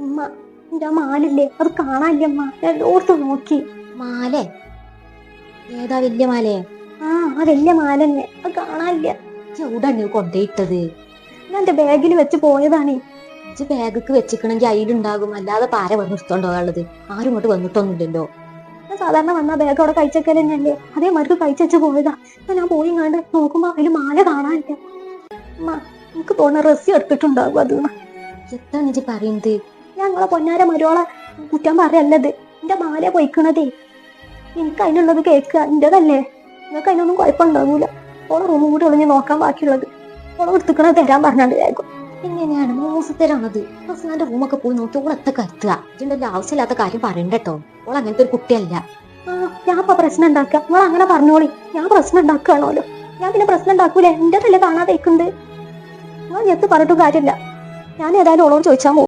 ഉമ്മ, എന്റെ മാലില്ലേ അത് കാണാനില്ല അമ്മ. എല്ലായിടത്തും നോക്കി. മാലേ? ഏതാ വല്യ മാലയെ? ആ വലിയ മാല തന്നെ, അത് കാണാനില്ല. എവിടാണ് കൊണ്ടേയിട്ടത്? ഞാൻ എന്റെ ബാഗിൽ വെച്ച് പോയതാണ്. ഇജ്ജ് ബാഗിക്ക് വെച്ചിക്കണെങ്കിൽ അതിലുണ്ടാകും, അല്ലാതെ പാര വന്ന് എടുത്തോണ്ടോകാനുള്ളത്. ആരും ഇങ്ങോട്ട് വന്നിട്ടൊന്നുമില്ലല്ലോ. ഞാൻ സാധാരണ വന്ന ബാഗ് അവിടെ കഴിച്ചേക്കൽ തന്നെയല്ലേ, അതേമാർക്ക് കഴിച്ചു പോയതാ. അപ്പൊ ഞാൻ പോയി കണ്ട് നോക്കുമ്പോ അതിൽ മാല കാണാനില്ല. അമ്മ, എനിക്ക് തോന്നുന്ന റെസി എടുത്തിട്ടുണ്ടാകും അത്. എത്താണ് ഇജ്ജ് പറയുന്നത്? ഞങ്ങളെ പൊന്നാര മരോളെ കുറ്റം പറയല്ലത്. എന്റെ മാല പൊയ്ക്കണതേ. എനിക്ക് അതിനുള്ളത് കേൾക്കുക, എന്റേതല്ലേ. നിങ്ങൾക്ക് അതിനൊന്നും കുഴപ്പമുണ്ടാകൂല. ഓളെ റൂമും കൂടി ഒളിഞ്ഞ് നോക്കാൻ ബാക്കിയുള്ളത്. ഓളെ എടുത്തിക്കണത് തരാൻ പറഞ്ഞാണ്ട് വേഗം. എങ്ങനെയാണ് മോശത്തരാണത്? റസ്നാന്റെ റൂമൊക്കെ പോയി നോക്കി ഓളെത്ത കരുത്തുക. ഇതിന്റെ ആവശ്യമില്ലാത്ത കാര്യം പറയണ്ടട്ടോ. ഓൾ അങ്ങനത്തെ ഒരു കുട്ടിയല്ല. ഞാൻ ഇപ്പൊ പ്രശ്നം ഉണ്ടാക്കുക, നിങ്ങൾ അങ്ങനെ പറഞ്ഞോളി. ഞാൻ പ്രശ്നം ഉണ്ടാക്കുകയാണോല്ലോ. ഞാൻ പിന്നെ പ്രശ്നം ഉണ്ടാക്കൂലേ, എന്റേതല്ലേ കാണാതെ ഇരിക്കുന്നത്. നിങ്ങൾ ഞെത്ത് പറഞ്ഞിട്ടും കാര്യമില്ല. ഞാൻ ഏതായാലും ഓളോട് ചോദിച്ചാൽ പോകും.